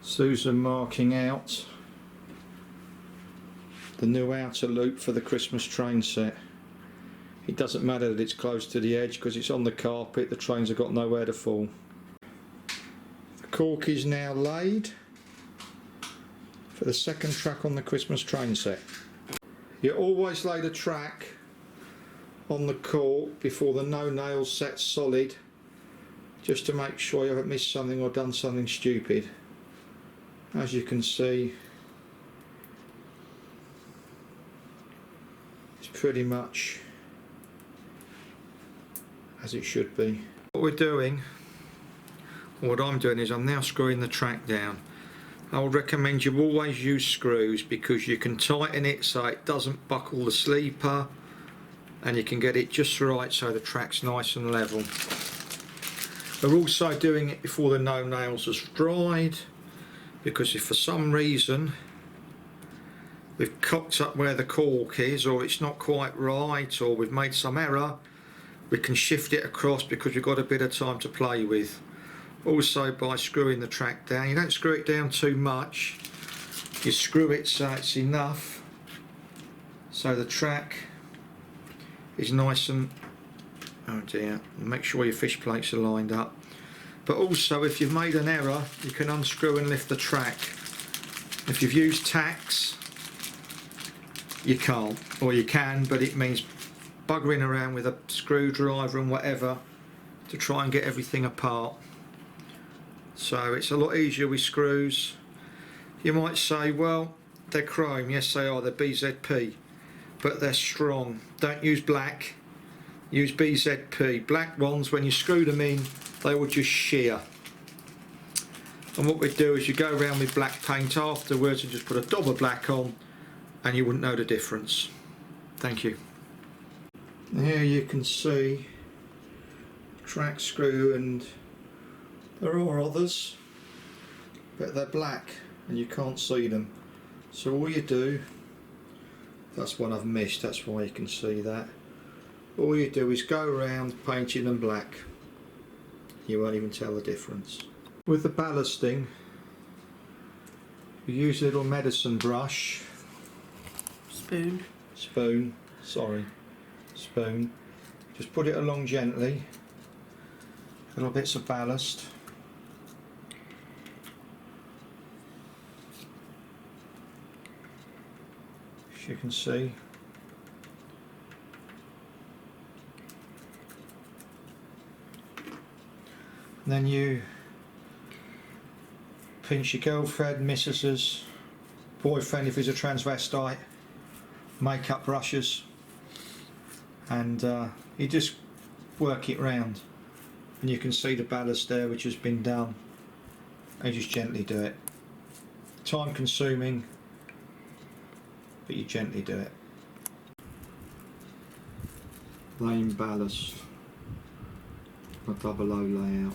Susan marking out the new outer loop for the Christmas train set. It doesn't matter that it's close to the edge because it's on the carpet, the trains have got nowhere to fall. The cork is now laid for the second track on the Christmas train set. You always lay the track on the cork before the no nails set's solid, just to make sure you haven't missed something or done something stupid. As you can see, it's pretty much as it should be. What we're doing, or what I'm doing, is I'm now screwing the track down. I would recommend you always use screws because you can tighten it so it doesn't buckle the sleeper, and you can get it just right so the track's nice and level. We're also doing it before the no nails has dried, because if for some reason we've cocked up where the cork is, or it's not quite right, or we've made some error, we can shift it across because we've got a bit of time to play with. Also, by screwing the track down, you don't screw it down too much, you screw it so it's enough so the track is nice and, oh dear, make sure your fish plates are lined up. But also, if you've made an error, you can unscrew and lift the track. If you've used tacks, you can't, or you can, but it means buggering around with a screwdriver and whatever to try and get everything apart. So it's a lot easier with screws. You might say, well, they're chrome. Yes, they are, they're BZP, but they're strong. Don't use black, use BZP. Black ones, when you screw them in, they will just shear. And what we do is you go around with black paint afterwards and just put a dab of black on, and you wouldn't know the difference. Thank you. Here you can see track screw, and there are others, but they're black and you can't see them. So all you do, that's one I've missed, that's why you can see that. All you do is go around painting them black. You won't even tell the difference. With the ballasting, you use a little medicine brush. Spoon. Just put it along gently. Little bits of ballast. As you can see. And then you pinch your girlfriend, missus's, boyfriend if he's a transvestite, makeup brushes, and you just work it round, and you can see the ballast there which has been done, and you just gently do it. Time consuming, but you gently do it. Lane ballast, a double O layout.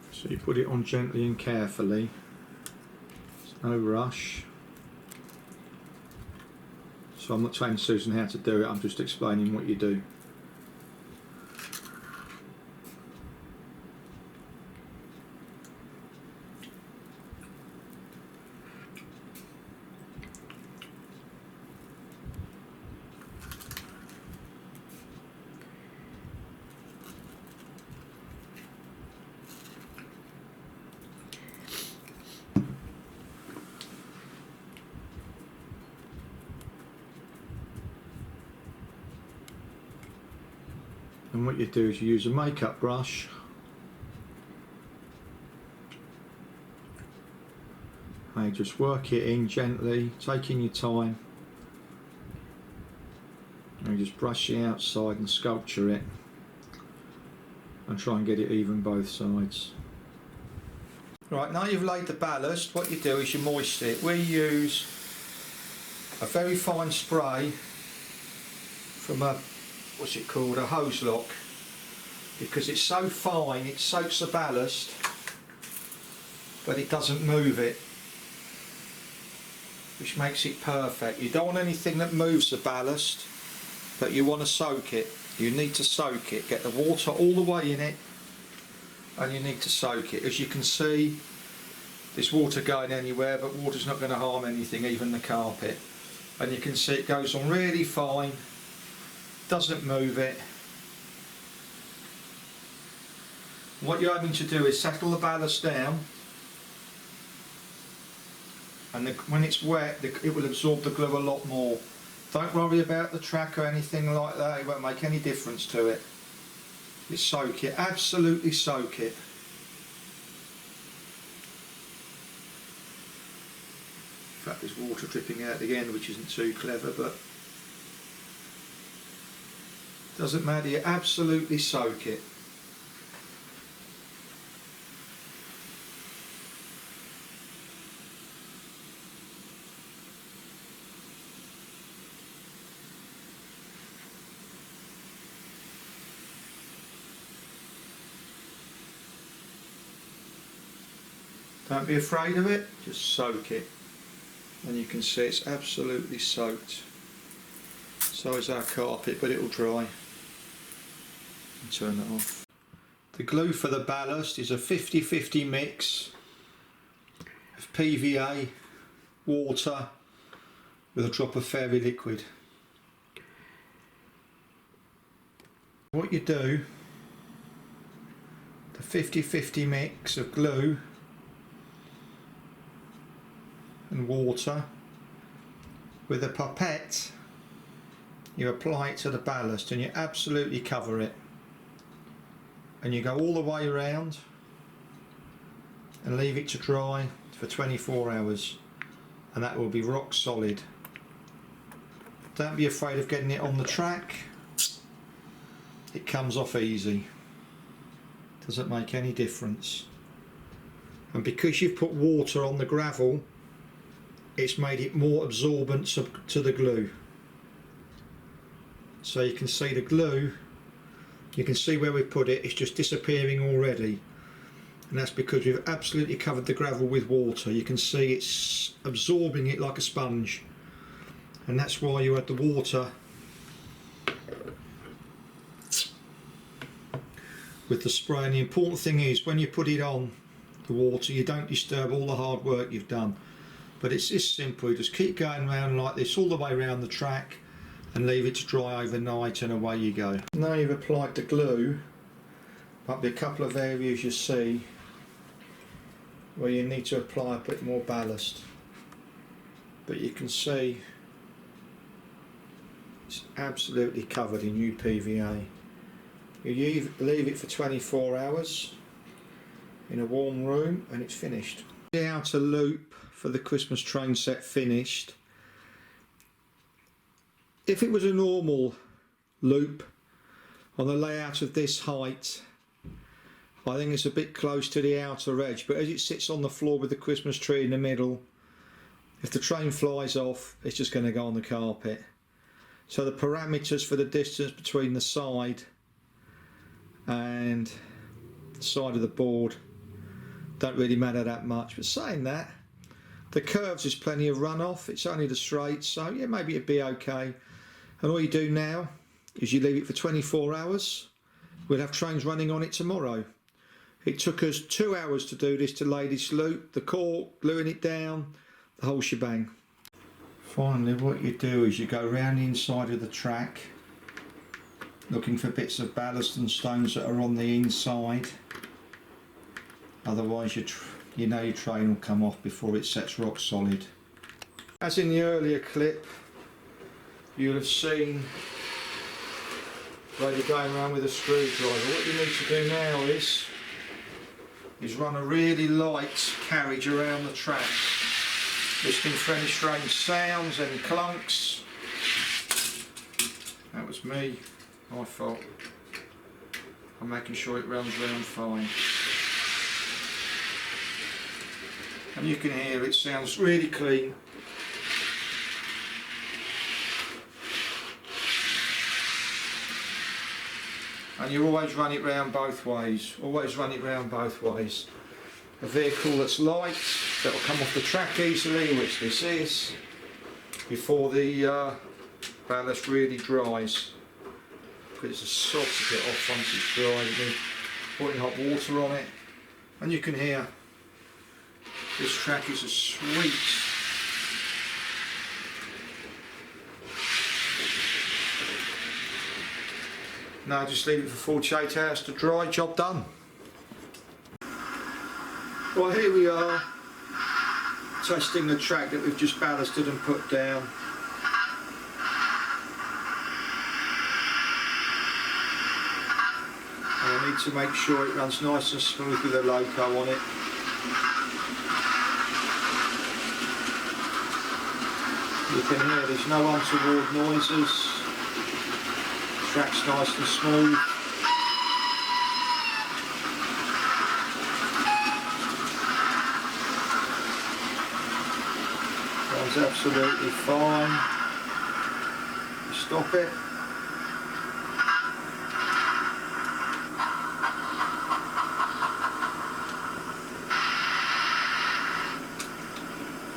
So you put it on gently and carefully, there's no rush. So I'm not telling Susan how to do it, I'm just explaining what you do. And what you do is you use a makeup brush and you just work it in gently, taking your time, and you just brush the outside and sculpture it and try and get it even both sides. Right, now you've laid the ballast, what you do is you moist it. We use a very fine spray from a, what's it called, a hose lock, because it's so fine it soaks the ballast but it doesn't move it, which makes it perfect. You don't want anything that moves the ballast, but you want to soak it. You need to soak it, get the water all the way in it, and you need to soak it. As you can see, there's water going anywhere, but water's not going to harm anything, even the carpet. And you can see it goes on really fine, doesn't move it. What you're having to do is settle the ballast down, and when it's wet it will absorb the glue a lot more. Don't worry about the track or anything like that, it won't make any difference to it. You soak it, absolutely soak it. In fact, there's water dripping out again, which isn't too clever, but doesn't matter, you absolutely soak it. Don't be afraid of it, just soak it. And you can see it's absolutely soaked. So is our carpet, but it'll dry. And turn it off. The glue for the ballast is a 50-50 mix of PVA, water with a drop of fairy liquid. What you do, the 50-50 mix of glue and water, with a pipette you apply it to the ballast and you absolutely cover it, and you go all the way around and leave it to dry for 24 hours, and that will be rock solid. Don't be afraid of getting it on the track, it comes off easy, doesn't make any difference. And because you've put water on the gravel, it's made it more absorbent to the glue. So you can see the glue, you can see where we put it, it's just disappearing already. And that's because we've absolutely covered the gravel with water. You can see it's absorbing it like a sponge. And that's why you add the water with the spray. And the important thing is, when you put it on the water, you don't disturb all the hard work you've done. But it's this simple, you just keep going around like this all the way around the track and leave it to dry overnight, and away you go. Now you've applied the glue, might be a couple of areas you see where you need to apply a bit more ballast, but you can see it's absolutely covered in UPVA. You leave it for 24 hours in a warm room and it's finished. The outer loop for the Christmas train set finished. If it was a normal loop on the layout of this height, I think it's a bit close to the outer edge, but as it sits on the floor with the Christmas tree in the middle, if the train flies off, it's just going to go on the carpet. So the parameters for the distance between the side and the side of the board don't really matter that much. But saying that, the curves is plenty of runoff, it's only the straight, so yeah, maybe it'd be okay. And all you do now is you leave it for 24 hours. We'll have trains running on it tomorrow. It took us 2 hours to do this, to lay this loop, the cork, gluing it down, the whole shebang. Finally, what you do is you go round the inside of the track, looking for bits of ballast and stones that are on the inside. Otherwise you know your train will come off before it sets rock solid. As in the earlier clip, you'll have seen where you're going around with a screwdriver. What you need to do now is run a really light carriage around the track, listening for any strange sounds, any clunks. That was me, my fault. I'm making sure it runs round fine. and you can hear it sounds really clean. And you always run it round both ways, always run it round both ways. A vehicle that's light, that will come off the track easily, which this is, before the ballast really dries. Because it's a sod to get off once it's dry. You're putting hot water on it, and you can hear this track is a sweet. Now just leave it for 48 hours to dry, job done. Well, here we are, testing the track that we've just ballasted and put down. And I need to make sure it runs nice and smooth with the loco on it. You can hear there's no untoward noises. Track's nice and smooth. Runs absolutely fine. Stop it.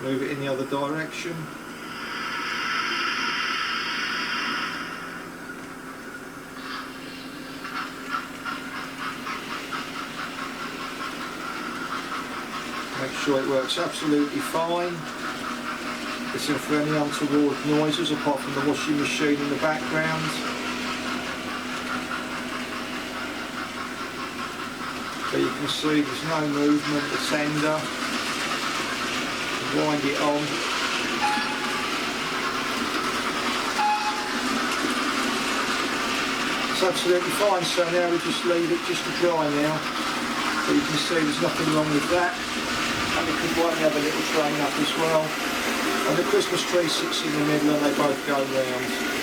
Move it in the other direction. Make sure it works absolutely fine. Listen for any untoward noises apart from the washing machine in the background. But you can see there's no movement, the tender. Wind it on. It's absolutely fine, so now we just leave it just to dry now. But you can see there's nothing wrong with that. And we could wind the other little train up as well. And the Christmas tree sits in the middle and they both go round.